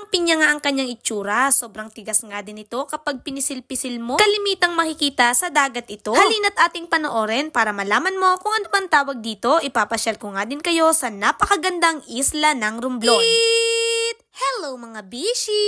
pinya nga ang kanyang itsura. Sobrang tigas nga din ito kapag pinisil-pisil mo. Kalimitang makikita sa dagat ito. Halina't ating panoorin para malaman mo kung ano bang tawag dito. Ipapasyal ko nga din kayo sa napakagandang isla ng Romblon. Hello mga bishi!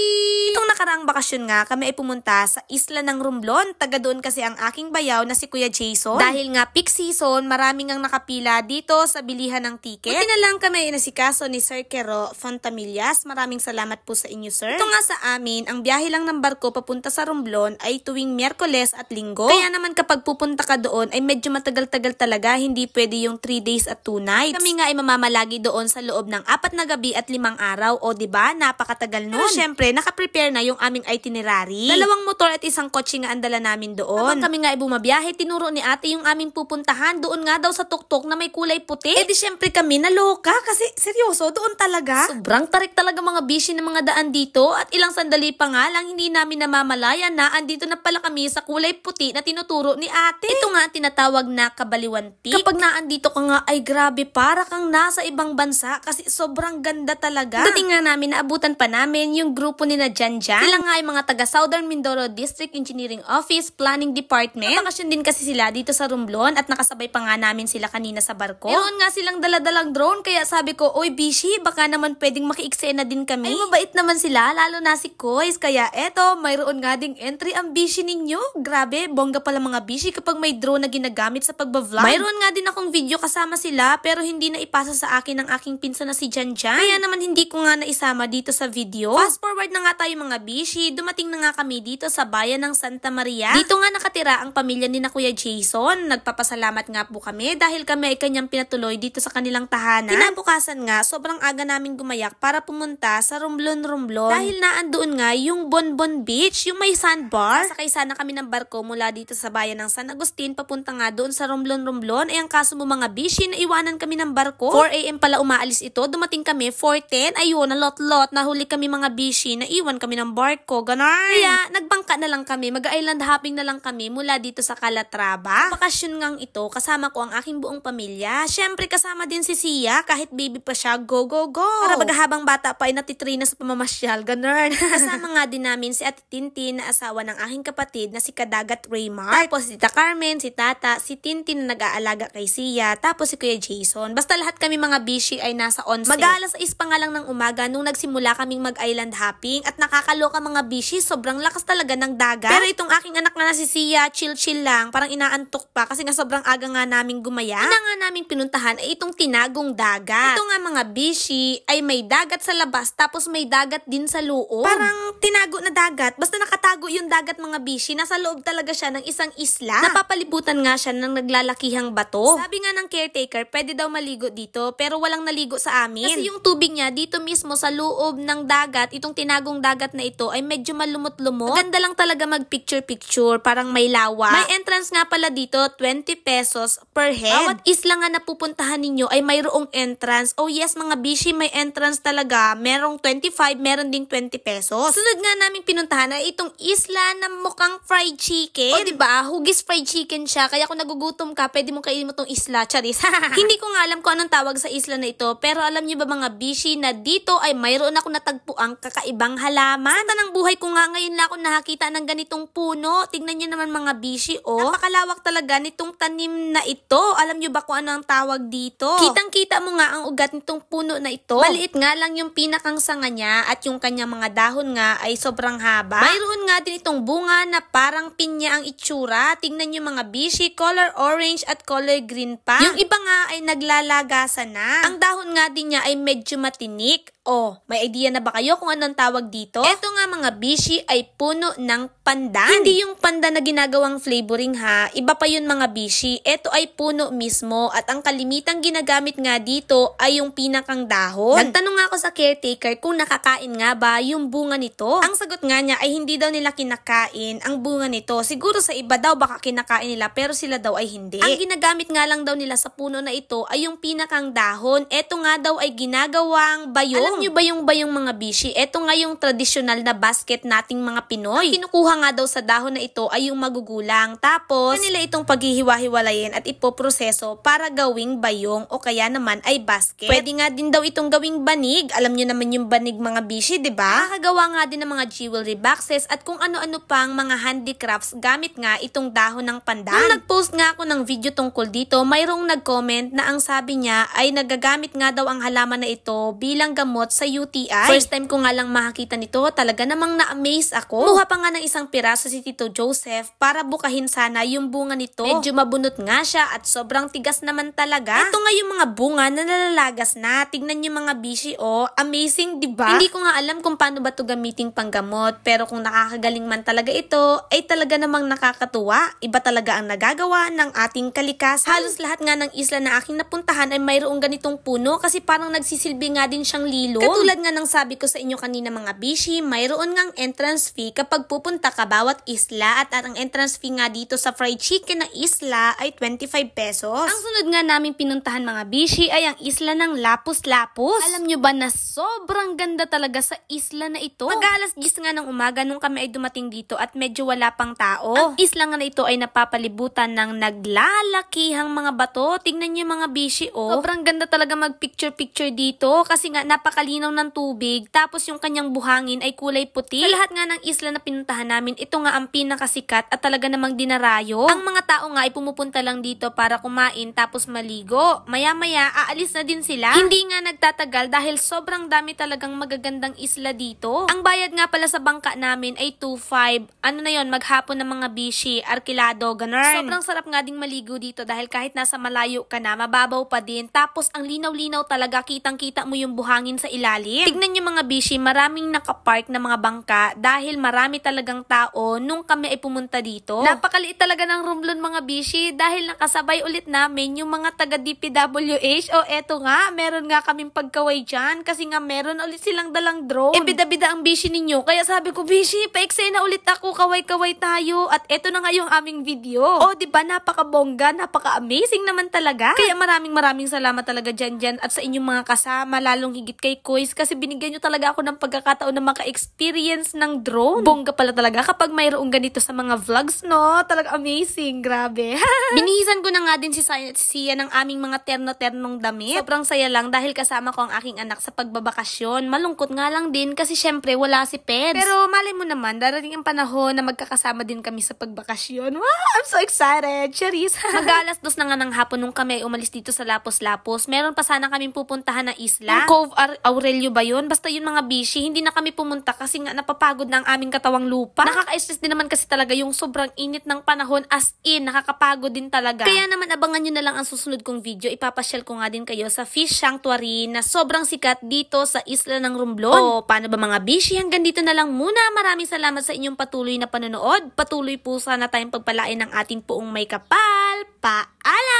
Itong nakaraang bakasyon nga kami ay pumunta sa isla ng Romblon. Taga doon kasi ang aking bayaw na si Kuya Jason. Dahil nga peak season, maraming ang nakapila dito sa bilihan ng ticket. Buti na lang kami inasikaso ni Sir Kero Fontamillas. Maraming salamat po sa inyo, sir. Ito nga sa amin, ang biyahe lang ng barko papunta sa Romblon ay tuwing Miyerkules at Linggo. Kaya naman kapag pupunta ka doon ay medyo matagal-tagal talaga. Hindi pwede yung 3 days at 2 nights. Kami nga ay mamamalagi doon sa loob ng 4 na gabi at 5 araw. O diba? Napakatagal nun. Pero syempre, nakaprepare na yung aming itinerary. 2 motor at 1 kotse nga ang dala namin doon. Habang kami nga ay bumabiyahe, tinuro ni ate yung aming pupuntahan. Doon nga daw sa tuktok na may kulay puti. Eh di syempre kami naloka kasi seryoso, doon talaga. Sobrang tarik talaga mga bishi ng mga daan dito at ilang sandali pa nga lang hindi namin namamalayan na andito na pala kami sa kulay puti na tinuturo ni ate. Ito nga ang tinatawag na Kabaliwan Peak. Kapag naandito ka nga ay grabe, para kang nasa ibang bansa kasi sobrang ganda talaga. Dating nga namin naabutan pa namin yung grupo ni na Janjan. Sila nga ay mga taga Southern Mindoro District Engineering Office Planning Department. Nakasyon din kasi sila dito sa Romblon at nakasabay pa nga namin sila kanina sa barko. Meron nga silang daladalang drone kaya sabi ko, oy bishi, baka naman pwedeng makiiksena din kami. Ay mabait naman sila, lalo na si Kois. Kaya eto, mayroon nga ding entry ang bishi ninyo. Grabe, bongga pala mga bishi kapag may drone na ginagamit sa pagbablog. Mayroon nga din akong video kasama sila pero hindi na ipasa sa akin ng aking pinsan na si Janjan. Kaya naman hindi ko nga naisama dito sa video. Fast forward na nga tayo mga bishi, dumating na nga kami dito sa bayan ng Santa Maria. Dito nga nakatira ang pamilya ni na Kuya Jason. Nagpapasalamat nga po kami dahil kami ay kanyang pinatuloy dito sa kanilang tahanan. Kinabukasan nga, sobrang aga namin gumayak para pumunta sa Romblon. Dahil naandoon nga yung Bonbon Beach, yung may sandbar. Sakay sana kami ng barko mula dito sa bayan ng San Agustin papunta nga doon sa Romblon. Ay ang kaso mo mga bishi, naiwanan kami ng barko. 4 AM pala umaalis ito. Dumating kami 4:10. Ayun, na lot-lot. Nahuli kami mga bishi, naiwan kami ng barko. Ganon. Kaya nagbangka na lang kami. Mag-island hopping na lang kami mula dito sa Calatrava. Bakasyon ngang ito, kasama ko ang aking buong pamilya. Syempre kasama din si Sia. Kahit baby pa siya, go, go, go. Para habang bata pa ay natitrain na sa pamamasyal. Ganon. Kasama nga din namin si Ate Tintin na asawa ng aking kapatid na si Kadagat Raymar. Tapos si Tita Carmen, si Tata, si Tintin na nag-aalaga kay Sia. Tapos si Kuya Jason. Basta lahat kami mga bishi ay nasa onset. Mag-aalas 6 pa nga lang ng umaga nung nagsimula kaming mag-island hopping at nakakaloka mga bishi, sobrang lakas talaga ng dagat. Pero itong aking anak na si Sia, chill-chill lang, parang inaantok pa kasi nga sobrang aga nga naming gumaya. Ina nga naming pinuntahan ay itong tinagong dagat. Ito nga mga bishi ay may dagat sa labas tapos may dagat din sa loob. Parang tinago na dagat, basta nakatago yung dagat mga bishi, nasa loob talaga siya ng isang isla. Napapalibutan nga siya ng naglalakihang bato. Sabi nga ng caretaker, pwede daw maligo dito pero walang naligo sa amin. Kasi yung tubig niya dito mismo sa loob ng dagat, itong tinagong dagat na ito ay medyo malumot-lumot. Maganda lang talaga mag-picture-picture, parang may lawa. May entrance nga pala dito, 20 pesos per head. Bawat isla nga napupuntahan ninyo ay mayroong entrance. Oh yes mga bishi, may entrance talaga. Merong 25, meron ding 20 pesos. Sunod nga namin pinuntahan ay itong isla na mukhang fried chicken. O diba, hugis fried chicken siya. Kaya kung nagugutom ka, pwede mong kainin mo tong isla. Charis. Hindi ko nga alam kung anong tawag sa isla na ito. Pero alam niyo ba mga bishi na dito ay mayroon ako natagpuang kakaibang halaman. Sa tanang buhay ko nga ngayon lang ako nakakita ng ganitong puno. Tignan niyo naman mga bishi, oh. Napakalawak talaga nitong tanim na ito. Alam niyo ba kung ano ang tawag dito? Kitang-kita mo nga ang ugat nitong puno na ito. Maliit nga lang yung pinakang sanga niya at yung kanyang mga dahon nga ay sobrang haba. Mayroon nga din itong bunga na parang pinya ang itsura. Tingnan niyo mga bishi, color orange at color green pa. Yung iba nga ay naglalagasan na. Ang dahon nga din niya ay medyo matinik. Oh, may idea na ba kayo kung anong tawag dito? Ito nga mga bishi ay puno ng pandan. Hindi yung pandan na ginagawang flavoring ha. Iba pa yun mga bishi. Ito ay puno mismo at ang kalimitang ginagamit nga dito ay yung pinakang dahon. Nagtanong nga ako sa caretaker kung nakakain nga ba yung bunga nito. Ang sagot nga niya ay hindi daw nila kinakain ang bunga nito. Siguro sa iba daw baka kinakain nila pero sila daw ay hindi. Ang ginagamit nga lang daw nila sa puno na ito ay yung pinakang dahon. Ito nga daw ay ginagawang bayo. Alam nyo ba yung mga bishi? Ito nga yung tradisyonal na basket nating mga Pinoy. Ang kinukuha nga daw sa dahon na ito ay yung magugulang. Tapos, nila itong paghihiwa-hiwalayin at ipoproseso para gawing bayong o kaya naman ay basket. Pwede nga din daw itong gawing banig. Alam nyo naman yung banig mga bishi, diba? Nakakagawa nga din ng mga jewelry boxes at kung ano-ano pang mga handicrafts gamit nga itong dahon ng pandan. Nung nag-post nga ako ng video tungkol dito, mayroong nag-comment na ang sabi niya ay nagagamit nga daw ang halaman na ito bilang gamot sa UTI. First time ko nga lang makakita nito, talaga namang na-amaze ako. Kumuha pa nga ng isang piraso si Tito Joseph para bukahin sana yung bunga nito. Medyo mabunot nga siya at sobrang tigas naman talaga. Ito nga yung mga bunga na nalalagas na. Tignan yung mga bishi, oh. Amazing, diba? Hindi ko nga alam kung paano ba ito gamiting panggamot, pero kung nakakagaling man talaga ito, ay talaga namang nakakatuwa. Iba talaga ang nagagawa ng ating kalikasan. Halos lahat nga ng isla na aking napuntahan ay mayroong ganitong puno kasi parang nagsisilbi nga din siyang lilo. Katulad nga ng sabi ko sa inyo kanina mga bishi, mayroon ngang entrance fee kapag pupunta ka bawat isla at ang entrance fee nga dito sa fried chicken na isla ay 25 pesos. Ang sunod nga naming pinuntahan mga bishi ay ang isla ng Lapus-Lapus. Alam nyo ba na sobrang ganda talaga sa isla na ito? Mag-alas 10 nga ng umaga nung kami ay dumating dito at medyo wala pang tao. Ang isla nga na ito ay napapalibutan ng naglalakihang mga bato. Tingnan nyo mga bishi, oh. Sobrang ganda talaga mag-picture-picture dito kasi nga napakalinaw ng tubig tapos yung kanyang buhangin ay kulay puti. Sa lahat nga ng isla na pinuntahan namin, ito nga ang pinakasikat at talaga namang dinarayo. Ang mga tao nga ay pumupunta lang dito para kumain tapos maligo. Maya-maya, aalis na din sila. Hindi nga nagtatagal dahil sobrang dami talagang magagandang isla dito. Ang bayad nga pala sa bangka namin ay 2.5. Ano na yon, maghapon ng mga bishi, arkilado, ganun. Sobrang sarap nga ding maligo dito dahil kahit nasa malayo ka na, mababaw pa din. Tapos ang linaw-linaw talaga, kitang-kita mo yung buhangin sa ilalim. Tignan nyo mga bishi, maraming nakapark na mga bangka dahil marami talagang tao nung kami ay pumunta dito. Napakaliit talaga ng Romblon mga bishi dahil nakasabay ulit namin yung mga taga DPWH. O eto nga, meron nga kaming pagkaway dyan kasi nga meron ulit silang dalang drone. E bida-bida ang bishi ninyo. Kaya sabi ko, bishi, pa-eksena ulit ako, kaway-kaway tayo. At eto na nga yung aming video. O diba, napaka-bongga, napaka-amazing naman talaga. Kaya maraming salamat talaga dyan at sa inyong mga kasama, lalong higit kay Kois kasi binigyan nyo talaga ako ng pagkakataon na maka-experience ng drone. Bongga pala talaga kapag mayroong ganito sa mga vlogs, no? Talaga amazing, grabe. Binihisan ko na nga din si Sia ng aming mga terno-ternong damit. Sobrang saya lang dahil kasama ko ang aking anak sa pagbabakasyon. Malungkot nga lang din kasi syempre wala si Peds. Pero malay mo naman, darating ang panahon na magkakasama din kami sa pagbakasyon. Wow, I'm so excited. Charis. Mag-alas 2 na nga ng hapon nung kami ay umalis dito sa Lapus-Lapus. Meron pa sana kaming pupuntahan na isla. Yung Cove Aurelio ba yun? Basta yun mga bishi, hindi na kami pumunta kasi nga napapagod na ang aming katawang lupa. Nakaka-stress din naman kasi talaga yung sobrang init ng panahon, as in, nakakapagod din talaga. Kaya naman abangan nyo na lang ang susunod kong video. Ipapasyal ko nga din kayo sa fish sanctuary na sobrang sikat dito sa isla ng Romblon. O paano ba mga bishi? Hanggang dito na lang muna. Maraming salamat sa inyong patuloy na panonood. Patuloy po sana tayong pagpalain ng ating poong may kapal. Paalam!